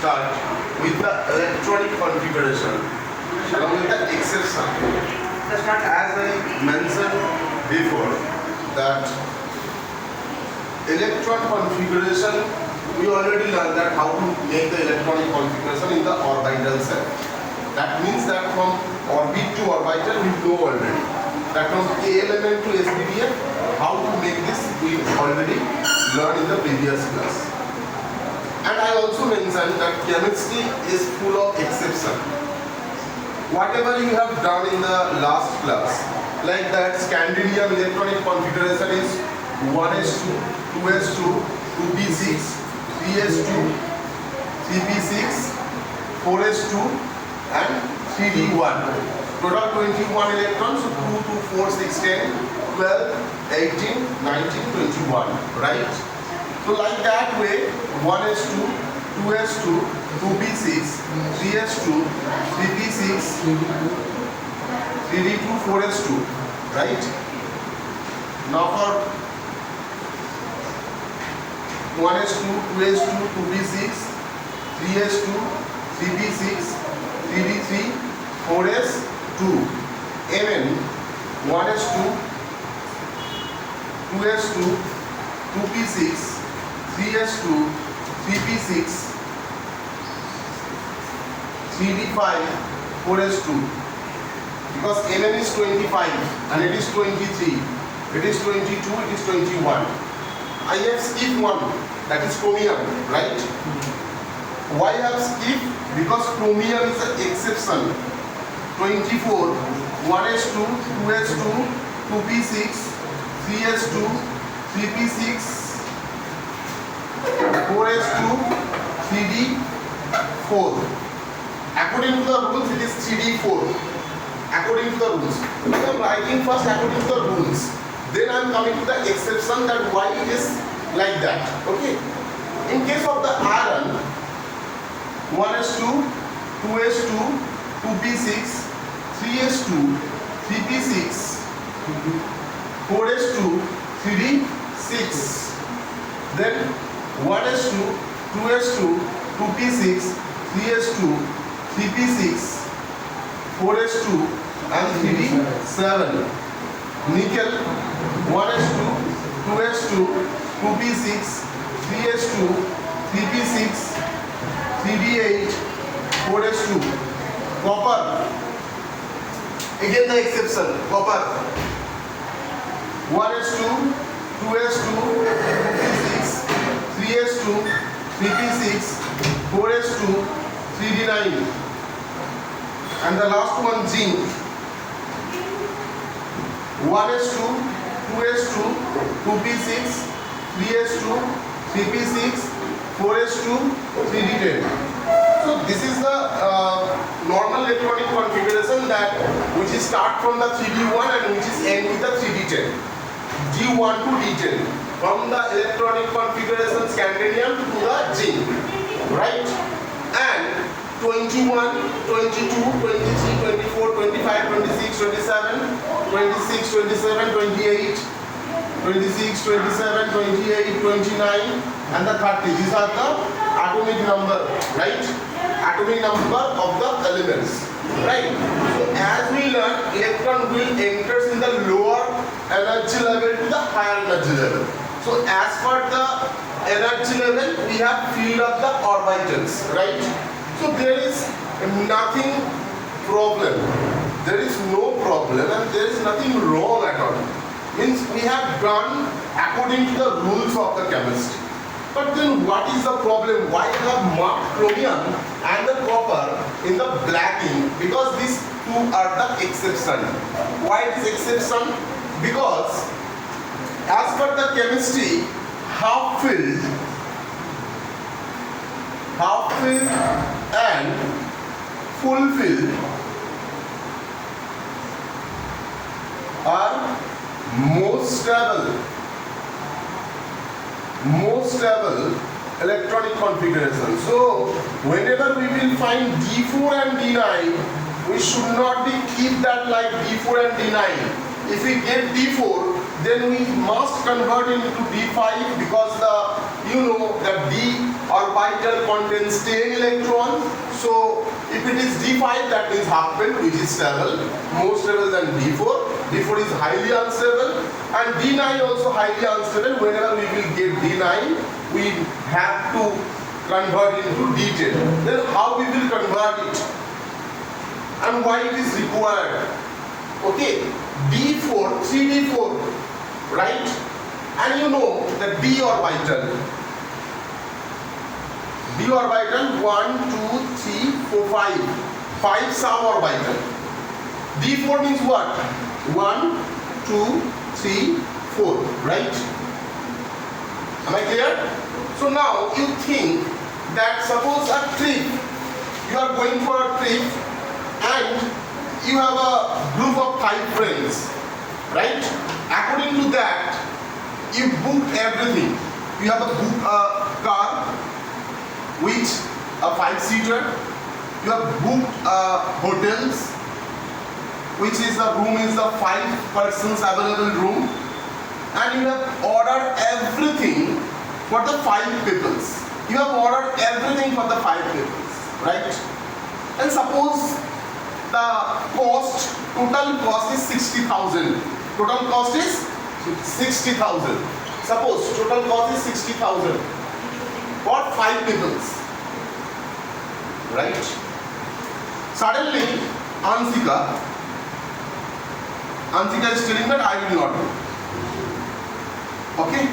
start with the electronic configuration along with the exception. As I mentioned before that electron configuration, we already learned that how to make the electronic configuration in the orbital cell. That means that from orbit to orbital we know already. That from K element to SBDF, how to make this we already learned in the previous class. And I also mentioned that chemistry is full of exception. Whatever you have done in the last class, like that scandium electronic configuration is 1s2, 2s2, 2p6, 3s2, 3p6, 4s2 and 3d1. Total 21 electrons, so 2, 2, 4, 6, 10, 12, 18, 19, 21, right? So like that way, 1s2, 2s2, 2p6, 3s2, 3p6, 3d2, 4s2, right? Now for 1s2, 2s2, 2p6, 3s2, 3p6, 3d3, 4s2, Mn 1s2, 2s2, 2p6, 3s2, 3p6, 3d5, 4s2. Because Mn is 25 and it is 23, it is 22, it is 21. I have skipped one, that is chromium, right? Why I have skipped? Because chromium is an exception. 24, 1s2, 2s2, 2p6, 3s2, 3p6, 4s2, 3d4. According to the rules, it is 3d4. According to the rules. I am writing first according to the rules. Then I am coming to the exception that why it is like that. Okay. In case of the iron, 1s2, 2s2, 2p6, 3s2, 3p6, 4s2, 3d6. Then 1s2, 2s2, 2p6, 3s2, 3p6, 4s2 and 3d7. Nickel 1s2, 2s2, 2p6, 3s2, 3p6, 3d8, 4s2. Copper, again the exception, copper 1s2, 2s2, 2p6, 3s2, 3p6, 4s2, 3d9. And the last one, zinc 1s2, 2s2, 2p6, 3s2, 3p6, 4s2, 3d10. So this is the normal electronic configuration that which is start from the 3d1 and which is end with the 3d10. D1 to D10 from the electronic configuration scandium to the zinc, right? And 21, 22, 23, 24, 25, 26, 27, 26, 27, 28, 26, 27, 28, 29 and the 30. These are the atomic number, right? Atomic number of the elements, right? So as we learn, electron will enter in the lower energy level to the higher energy level. So as per the energy level, we have filled up the orbitals, right? So there is nothing problem. There is no problem and there is nothing wrong at all. Means we have done according to the rules of the chemistry. But then what is the problem? Why have marked chromium and the copper in the black ink? Because these two are the exception. Why this exception? Because as per the chemistry, half filled and fulfilled are most stable electronic configuration. So whenever we will find D4 and D9, we should not be keep that like D4 and D9. If we get D4, then we must convert it into D5 because the D orbital contains 10 electrons. So if it is D5, that means half bent, which is stable, more stable than D4. D4 is highly unstable, and D9 also highly unstable. Whenever we will get D9, we have to convert into D10. Then how we will convert it and why it is required? Okay, D4, 3D4, right? And you know the D orbital. D orbital 1, 2, 3, 4, 5. 5 sub-orbital. D4 means what? 1, 2, 3, 4, right? Am I clear? So now you think that suppose a trip, you are going for a trip and you have a group of 5 friends, right? According to that, you booked everything. You have booked a car with a 5-seater. You have booked hotels, which is the room is the 5 persons available room, and you have ordered everything for the 5 peoples. You have ordered everything for the 5 peoples, right? And suppose the total cost is 60,000. Total cost is 60,000. Suppose total cost is 60,000 for 5 peoples, right? Suddenly, Ansika is telling that I will not do. Okay?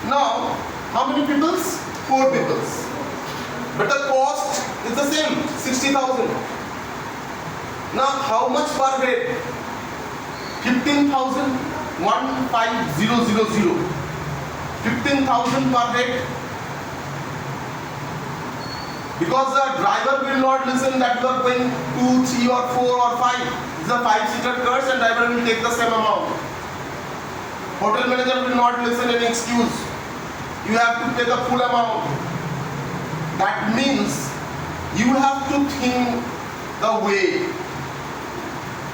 Now, how many peoples? 4 peoples. But the cost is the same, 60,000. Now, how much per head? 15,000, 15000. 15,000 per head. Because the driver will not listen that you are going 2, 3 or 4 or 5. It's a 5-seater cars and driver will take the same amount. Hotel manager will not listen any excuse. You have to pay the full amount. That means you have to think the way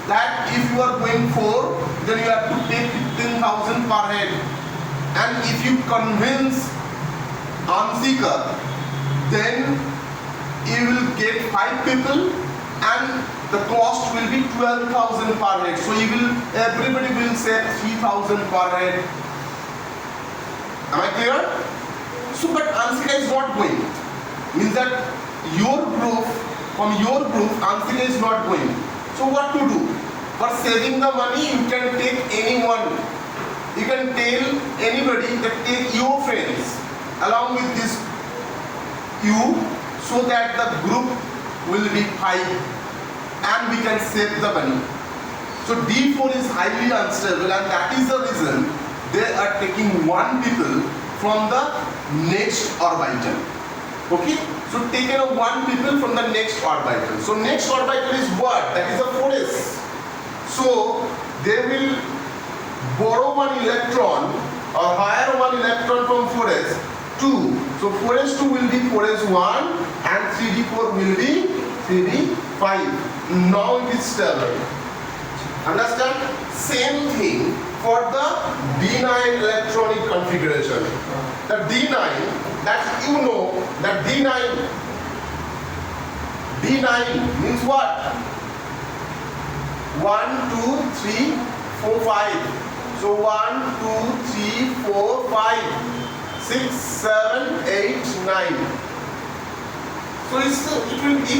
that if you are going 4, then you have to pay 15,000 per head. And if you convince Ansika, then you will get 5 people and the cost will be 12,000 per head. So everybody will say 3,000 per head. Am I clear? So but Ansika is not going. Means that from your group, Ansika is not going. So what to do? For saving the money, you can take anyone. You can tell anybody that take your friends along with this so that the group will be 5 and we can save the money. So D4 is highly unstable and that is the reason they are taking 1 people from the next orbital. Okay? So taken 1 people from the next orbital. So next orbital is what? That is the 4s. So they will borrow 1 electron or hire 1 electron from 4s. 2. So 4s2 will be 4s1 and 3d4 will be 3d5. Now it is stable. Understand? Same thing for the D9 electronic configuration. The D9, that you know, that D9 means what? 1, 2, 3, 4, 5. So 1, 2, 3, 4, 5. 6, 7, 8, 9. So it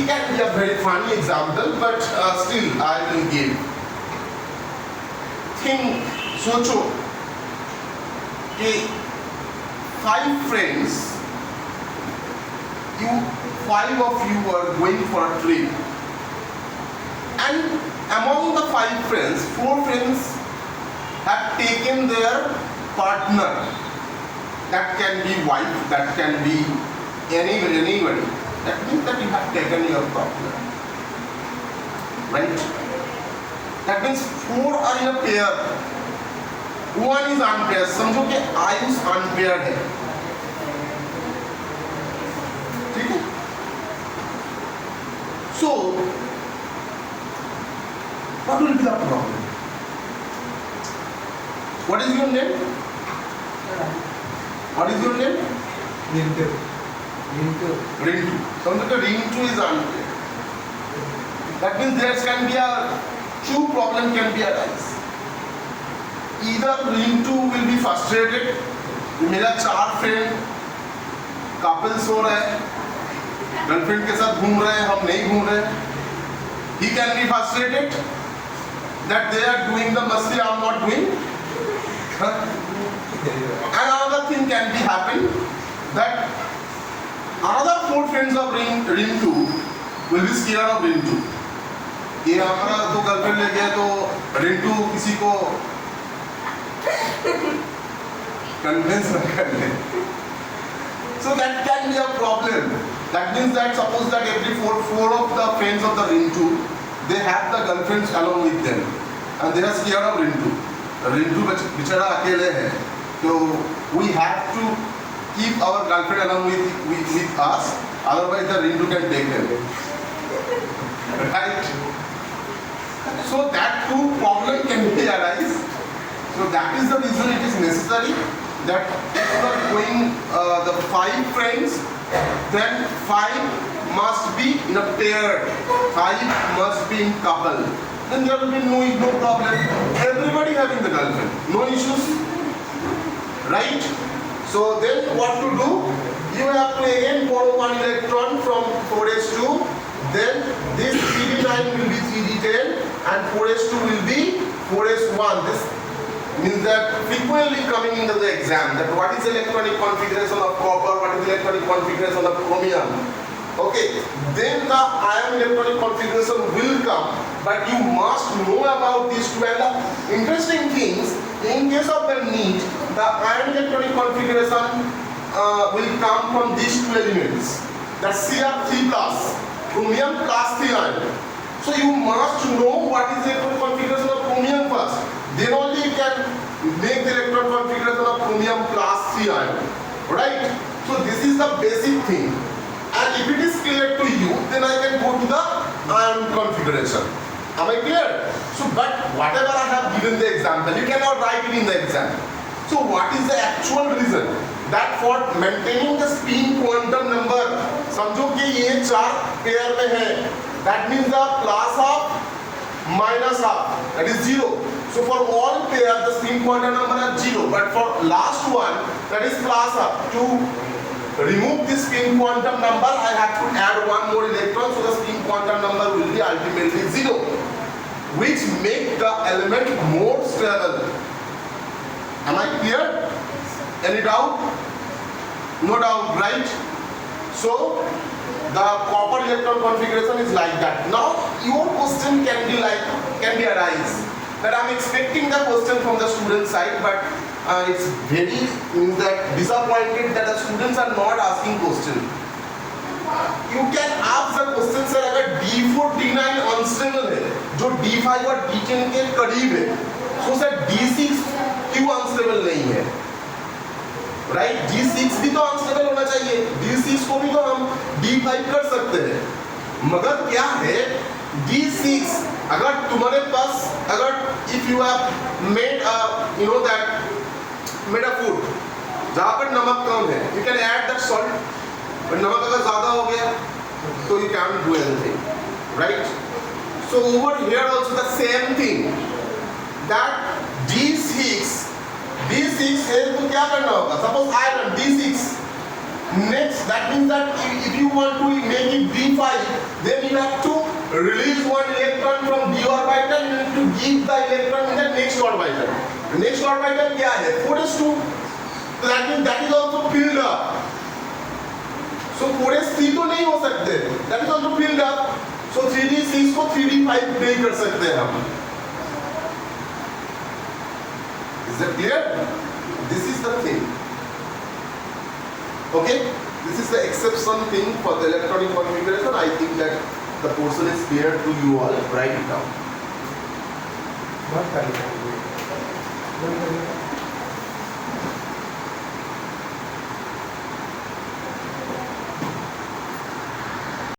can be a very funny example, but still I will give. Think, socho, 5 friends, 5 of you are going for a trip. And among the 5 friends, 4 friends have taken their partner. That can be wife, that can be anybody. That means that you have taken your partner. Right? That means 4 are in a pair. 1 is unpaired. समझो कि Ayush unpaired है. ठीक है? So, what will be the problem? What is your name? What is your name? ring 2. समझो कि ring 2 is unpaired. That means there can be a two problem can be arise. Either ring 2 will be frustrated. मेरा 4 friend couples हो रहा है, girlfriend के साथ घूम रहे हैं, हम नहीं घूम रहे हैं. He can be frustrated that they are doing the masti I am not doing. And another thing can be happen that another 4 friends of ring 2 will be scared of ring 2. ये हमारा तो गर्लफ्रेंड ले गया तो ring 2 किसी को convince न कर ले. So that can be a problem. That means that suppose that every four of the friends of the ring 2, they have the girlfriends along with them, and they are scared of ring 2. Ring 2 बेचारा अकेले है, so we have to keep our girlfriend along with us, otherwise the ring 2 can take them. Right? So that two problem can be arise. So that is the reason it is necessary that if you are going the 5 friends, then 5 must be in a pair, 5 must be in couple. Then there will be no problem. Everybody having the girlfriend, no issues, right? So then what to do? You have to again borrow 1 electron from 4s2. Then this 3d9 will be 3d10 and 4s2 will be 4s1. This means that frequently coming into the exam, that what is the electronic configuration of copper, what is the electronic configuration of chromium. Okay, then the ion electronic configuration will come, but you must know about these two. And the interesting things, in case of the need, the ion electronic configuration will come from these 2 elements, that's Cr3 plus, chromium plus 3 ion. So you must know what is the electronic configuration of chromium first. Then only you can make the electron configuration of chromium plus 3 ion. Right? So this is the basic thing. And if it is clear to you, then I can go to the ion configuration. Am I clear? So, but whatever I have given the example, you cannot write it in the exam. So what is the actual reason? That for maintaining the spin quantum number, समझो कि ये 4 pair में है, that means the plus half minus half, that is 0. So for all pair the spin quantum number is 0, but for last one, that is plus half. To remove this spin quantum number, I have to add 1 more electron, so the spin quantum number will be ultimately 0, which make the element more stable. Am I clear? Any doubt? No doubt, right? So the copper electron configuration is like that. Now your question can be arise. That I'm expecting the question from the student side, but it's very means that disappointed that the students are not asking question. You can ask the question, sir, अगर D4 D9 unstable है, जो D5 और D10 के करीब है, so sir D6 क्यों unstable नहीं है? Right? D6 भी तो unstable होना चाहिए. D6 को भी तो हम D5 कर सकते हैं. मगर क्या है? D6 अगर तुम्हारे पास अगर if you have made a made a food जहाँ पर नमक कम है, you can add that salt. पर नमक अगर ज़्यादा हो गया तो you can't do anything, right? So over here also the same thing. That D6 है तो क्या करना होगा? Suppose iron D6. Next, that means that if you want to make it D5, then you have to release 1 electron from d orbital and you need to give the electron in the next orbital. Next orbital क्या है? 4s2. So that means that is also filled up. So 4s3 तो नहीं हो सकते. That is also filled up. So 3d6 को 3d5 नहीं कर सकते हम. Is that clear? This is the thing. Okay? This is the exception thing for the electronic configuration. I think that the portion is clear to you all. Write it down.